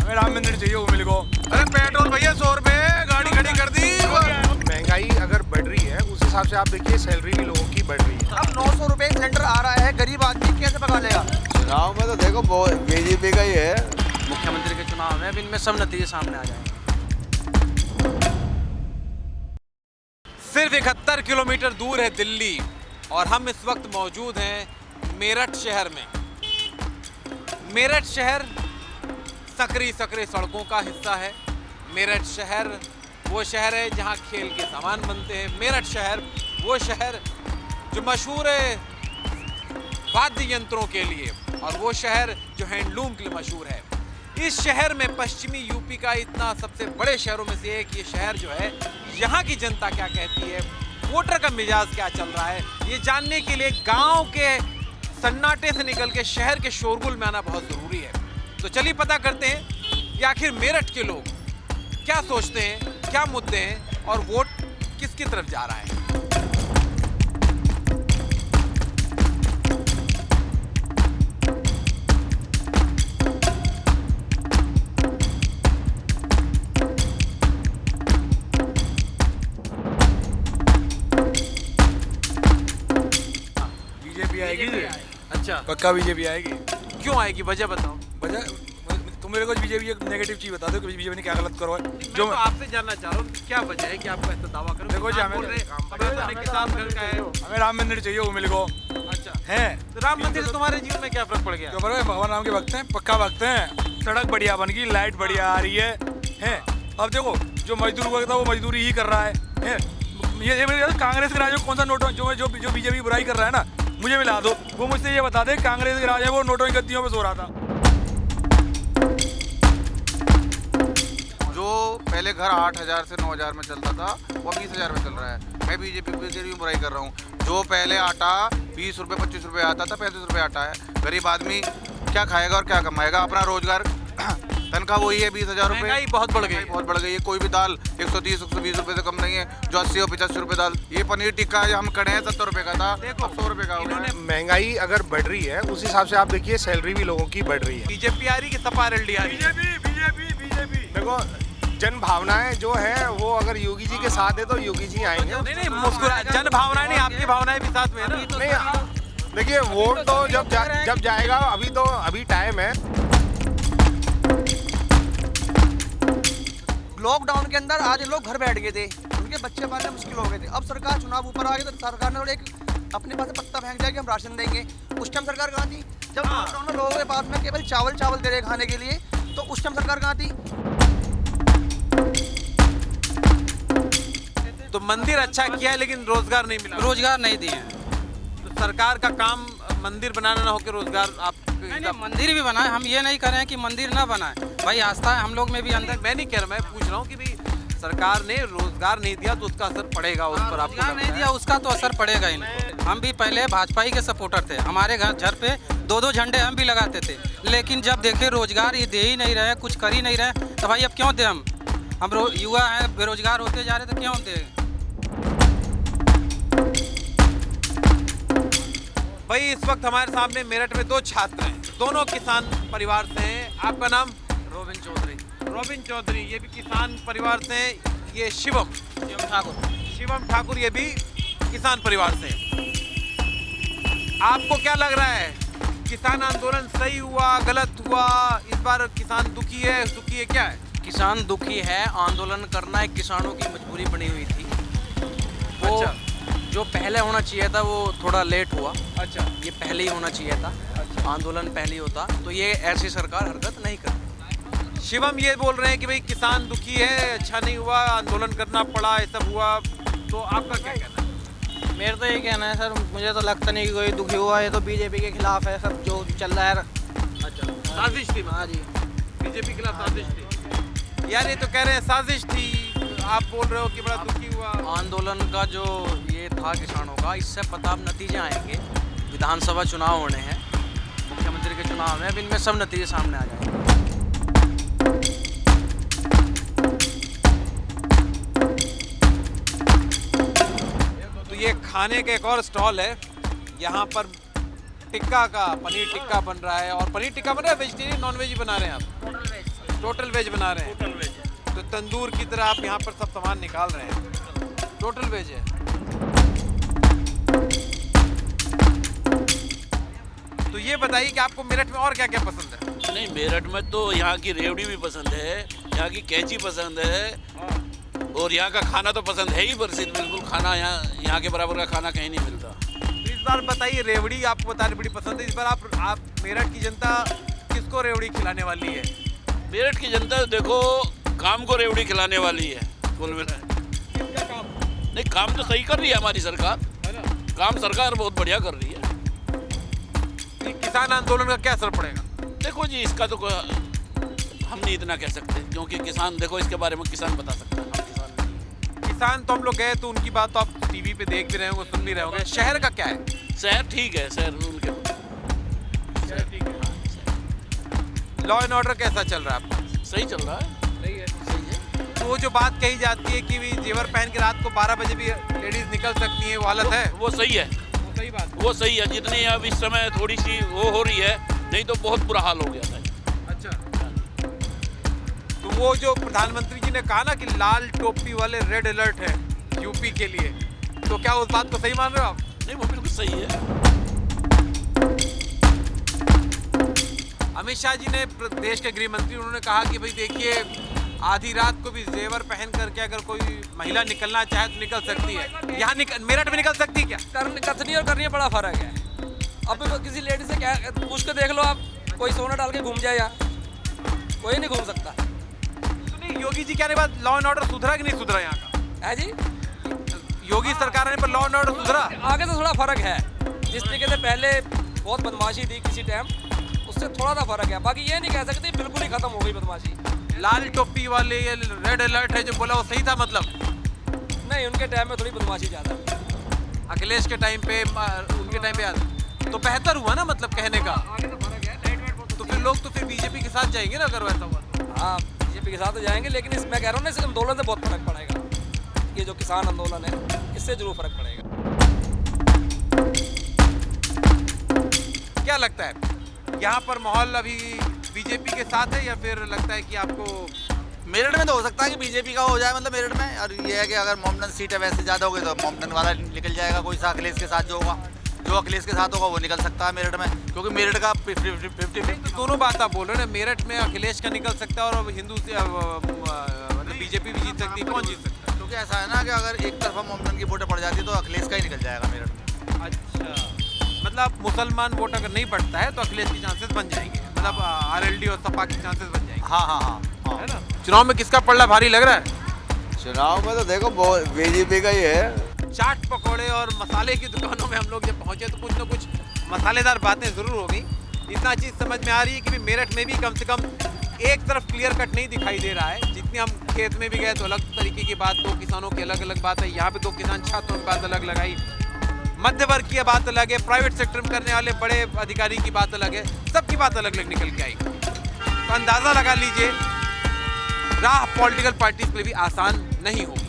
हमें राम मंदिर चाहिए वो मिल को। अरे पेट्रोल भैया 100 रुपए गाड़ी खड़ी कर दी। महंगाई अगर बढ़ रही है उस हिसाब से आप देखिए सैलरी भी लोगों की बढ़ रही है। अब 900 रुपए सिलेंडर आ रहा है, गरीब आदमी कैसे पका लेगा? चुनाव में तो देखो बीजेपी का ही है। मुख्यमंत्री के चुनाव में अब इनमें सब नतीजे सामने आ जाएंगे। सिर्फ 71 किलोमीटर दूर है दिल्ली और हम इस वक्त मौजूद हैं मेरठ शहर में। मेरठ शहर सकरी सड़कों का हिस्सा है। मेरठ शहर वो शहर है जहां खेल के सामान बनते हैं। मेरठ शहर वो शहर जो मशहूर है वाद्य यंत्रों के लिए और वो शहर जो हैंडलूम के लिए मशहूर है। इस शहर में पश्चिमी यूपी का इतना सबसे बड़े शहरों में से एक ये शहर जो है, यहाँ की जनता क्या कहती है, वोटर का मिजाज क्या चल रहा है, ये जानने के लिए गांव के सन्नाटे से निकल के शहर के शोरगुल में आना बहुत ज़रूरी है। तो चलिए पता करते हैं कि आखिर मेरठ के लोग क्या सोचते हैं, क्या मुद्दे हैं और वोट किसकी तरफ जा रहा है। बीजेपी आएगी। अच्छा, पक्का बीजेपी आएगी। क्यों आएगी, वजह बताओ। वजह तुम मेरे को बीजेपी एक नेगेटिव चीज बता दो कि बीजेपी ने क्या गलत करो है। मैं तो आपसे जानना चाह रहा हूँ क्या वजह है कि आप ऐसा दावा करो। देखो जी, किसान घर का है। हमें राम मंदिर चाहिए वो मिल को। अच्छा है तो राम मंदिर से तुम्हारे जीवन में क्या फर्क पड़ गया? क्यों पर भगवान राम के भक्त हैं, पक्का भक्त हैं। सड़क बढ़िया बन गई, लाइट बढ़िया आ रही है। अब देखो जो मजदूर वर्ग था वो मजदूरी ही कर रहा है। ये कांग्रेस के राज में कौन सा नोटों जो बीजेपी बुराई कर रहा है ना, मुझे मिला दो। वो मुझसे ये बता दे कांग्रेस के राज है वो नोटों की गद्दियों पे सो रहा था। जो पहले घर 8,000 से 9,000 में चलता था वो 20,000 में चल रहा है। मैं बीजेपी की बुराई कर रहा हूँ। जो पहले आटा 20 रुपये 25 रुपये आता था 35 रुपये आटा है। गरीब आदमी क्या खाएगा और क्या कमाएगा? अपना रोजगार तनख्वाह वही है 20,000 रुपये। महंगाई बहुत बढ़ गई, बहुत बढ़ गई है। कोई भी दाल 130 120 रुपये से कम नहीं है, जो 80 और 85 रुपये दाल। ये पनीर टिक्का हम कड़े हैं 70 रुपये का था, अब 100 रुपये का हो गया है। महंगाई अगर बढ़ रही है उस हिसाब से आप देखिए सैलरी भी लोगों की बढ़ रही है। बीजेपी आ रही कि सपा एलडी आ रही है? बीजेपी देखो जन भावनाएं जो है वो अगर योगी जी के साथ है तो योगी जी आएंगे। नहीं मुस्कुरा, जन भावनाएं नहीं, आपकी भावनाएं भी साथ में है ना। नहीं देखिए वोट तो जब जाएगा, अभी टाइम है। लॉकडाउन के अंदर आज लोग घर बैठ गए थे, उनके बच्चे पालने मुश्किल हो गए थे। अब सरकार चुनाव ऊपर आ गए तो सरकार ने एक अपने पास पत्ता फेंक दिया कि हम राशन देंगे। उस टाइम सरकार कहाँ थी? जब लॉकडाउन में लोगों के पास में केवल चावल दे रहे खाने के लिए, तो उस टाइम सरकार कहाँ थी? तो मंदिर अच्छा किया है लेकिन रोजगार नहीं मिला। रोजगार नहीं दिए हैं। तो सरकार का काम मंदिर बनाना ना होकर रोजगार आप नहीं, मंदिर भी बनाए। हम ये नहीं कर रहे हैं कि मंदिर ना बनाए, भाई आस्था है हम लोग में भी अंदर। मैं नहीं कह रहा, मैं पूछ रहा हूँ कि भाई सरकार ने रोजगार नहीं दिया तो उसका असर पड़ेगा उस पर। आपको रोजगार नहीं दिया उसका तो असर पड़ेगा ही नहीं। हम भी पहले भाजपा ही के सपोर्टर थे। हमारे घर पे 2-2 झंडे हम भी लगाते थे, लेकिन जब देखे रोजगार ये दे ही नहीं रहे, कुछ कर ही नहीं रहे, तो भाई अब क्यों दे? हम युवा हैं, बेरोजगार होते जा रहे तो क्यों दे? भाई इस वक्त हमारे सामने मेरठ में 2 छात्र हैं, दोनों किसान परिवार से हैं। आपका नाम? रोबिन चौधरी। रोबिन चौधरी, ये भी किसान परिवार से हैं। ये शिवम ठाकुर, ये भी किसान परिवार से हैं। आपको क्या लग रहा है, किसान आंदोलन सही हुआ, गलत हुआ? इस बार किसान दुखी है क्या है? किसान दुखी है। आंदोलन करना एक किसानों की मजबूरी बनी हुई थी। वो अच्छा। जो पहले होना चाहिए था वो थोड़ा लेट हुआ। अच्छा, ये पहले ही होना चाहिए था। अच्छा। आंदोलन पहले ही होता तो ये ऐसी सरकार हरकत नहीं करती। शिवम ये बोल रहे हैं कि भाई किसान दुखी है, अच्छा नहीं हुआ, आंदोलन करना पड़ा, ये सब हुआ। तो आपका क्या कहना है? मेरा तो ये कहना है सर, मुझे तो लगता नहीं कि कोई दुखी हुआ। ये तो बीजेपी के खिलाफ है सब जो चल रहा है। अच्छा, साजिश थी। हाँ जी, बीजेपी के खिलाफ साजिश थी। यार ये तो कह रहे हैं साजिश थी, आप बोल रहे हो कि बड़ा दुखी हुआ। आंदोलन का जो ये था किसानों का, इससे पता अब नतीजे आएंगे। विधानसभा चुनाव होने हैं, मुख्यमंत्री के चुनाव में, अब इनमें सब नतीजे सामने आ जाएंगे। तो ये खाने का एक और स्टॉल है, यहाँ पर टिक्का का पनीर टिक्का बन रहा है। और पनीर टिक्का बन रहा है वेजिटेरियन नॉन वेज बना रहे हैं आप? टोटल वेज बना रहे हैं। टोटल वेज है। तो तंदूर की तरह आप यहाँ पर सब सामान निकाल रहे हैं। टोटल वेज है। तो ये बताइए कि आपको मेरठ में और क्या क्या पसंद है? नहीं, मेरठ में तो यहाँ की रेवड़ी भी पसंद है, यहाँ की कैंची पसंद है, और यहाँ का खाना तो पसंद है ही प्रसिद्ध। बिल्कुल खाना यहाँ के बराबर का खाना कहीं नहीं मिलता। तो इस बार बताइए, रेवड़ी आपको बताने बड़ी पसंद है। इस बार आप मेरठ की जनता किसको रेवड़ी खिलाने वाली है? मेरठ की जनता देखो काम को रेवड़ी खिलाने वाली है। कुल मिला नहीं, काम तो सही कर रही है हमारी सरकार, काम सरकार बहुत बढ़िया कर रही है। किसान आंदोलन का क्या असर पड़ेगा? देखो जी, इसका तो हम नहीं इतना कह सकते, क्योंकि किसान, देखो इसके बारे में किसान बता सकता है, हम किसान नहीं। किसान तो हम लोग गए तो उनकी बात तो आप टीवी पे देख भी रहे होंगे, सुन भी रहे होंगे। शहर का क्या है? शहर ठीक है, शहर उनके लॉ एंड ऑर्डर कैसा चल रहा है आपका? सही चल रहा है। सही है। तो वो जो बात कही जाती है कि भी जेवर पहन के रात को 12 बजे भी लेडीज निकल सकती हैं, वो हालत है? वो सही है, सही बात। वो सही है। जितनी अब इस समय थोड़ी सी वो हो रही है, नहीं तो बहुत बुरा हाल हो गया था। अच्छा, तो वो जो प्रधानमंत्री जी ने कहा ना कि लाल टोपी वाले रेड अलर्ट है यूपी के लिए, तो क्या उस बात को सही मान रहे हो आप? नहीं, वो बिल्कुल सही है। अमित शाह जी ने देश के गृह मंत्री, उन्होंने कहा कि भाई देखिए, आधी रात को भी जेवर पहन करके अगर कोई महिला निकलना चाहे तो निकल सकती है। यहाँ मेरठ में निकल सकती है क्या? कथनी और करनी बड़ा फर्क है। अब तो किसी लेडी से क्या पूछ के देख लो आप, कोई सोना डाल के घूम जाए यहाँ, कोई नहीं घूम सकता। तो नहीं, योगी जी कहने के बाद लॉ एंड ऑर्डर सुधरा कि नहीं सुधरा यहाँ का? है जी, योगी सरकार आने पर लॉ एंड ऑर्डर सुधरा? आगे से थोड़ा फर्क है। जिस तरीके से पहले बहुत बदमाशी थी किसी टाइम, उससे थोड़ा सा फर्क है। बाकी ये नहीं कह सकते बिल्कुल ही खत्म हो गई बदमाशी। लाल टोपी वाले ये रेड अलर्ट है जो बोला, वो सही था मतलब? नहीं, उनके टाइम में थोड़ी बदमाशी ज़्यादा। अखिलेश के टाइम पे, उनके टाइम पे याद तो बेहतर हुआ ना, मतलब कहने का। आगे तो फर्क है, तो फिर लोग तो फिर बीजेपी के साथ जाएंगे ना अगर वैसा हुआ तो। हाँ, बीजेपी के साथ तो जाएंगे, लेकिन इस मैं कह रहा हूँ ना, इस आंदोलन से बहुत फर्क पड़ेगा। ये जो किसान आंदोलन है, इससे जरूर फर्क पड़ेगा। क्या लगता है, यहाँ पर माहौल अभी बीजेपी के साथ है या फिर लगता है कि आपको? मेरठ में तो हो सकता है कि बीजेपी का हो जाए, मतलब मेरठ में। और ये है कि अगर मोमडन सीटें वैसे ज़्यादा हो गई तो मोमडन वाला निकल जाएगा, कोई सा अखिलेश के साथ जो होगा, जो अखिलेश के साथ होगा वो निकल सकता है मेरठ में, क्योंकि मेरठ का 50-50। दोनों बात आप बोल रहे हैं ना, मेरठ में अखिलेश का निकल सकता है और हिंदू से मतलब बीजेपी भी जीत सकती है। कौन जीत सकता है? क्योंकि ऐसा है ना कि अगर एक तरफा मोमडन की वोटें पड़ जाती है तो अखिलेश का ही निकल जाएगा मेरठ में। अच्छा, मतलब मुसलमान वोट अगर नहीं पड़ता है तो अखिलेश की चांसेस बन जाएंगे, मतलब आरएलडी और सपा की चांसेस बन जाएंगे। हाँ हाँ हाँ हाँ। है ना? चुनाव में किसका पलड़ा भारी लग रहा है? चुनाव में तो देखो बीजेपी का ही है। चाट पकौड़े और मसाले की दुकानों में हम लोग जब पहुंचे तो कुछ ना कुछ मसालेदार बातें ज़रूर हो गई। इतना चीज़ समझ में आ रही है कि भी मेरठ में भी कम से कम एक तरफ क्लियर कट नहीं दिखाई दे रहा है। जितनी हम खेत में भी गए तो अलग तरीके की बात, दो किसानों की अलग अलग बात है। यहाँ पे दो किसान छात्रों की बात अलग लगाई, मध्य वर्ग की बात अलग है, प्राइवेट सेक्टर में करने वाले बड़े अधिकारी की बात अलग है, सबकी बात अलग अलग निकल के आई। तो अंदाज़ा लगा लीजिए, राह पॉलिटिकल पार्टीज के लिए भी आसान नहीं होगी।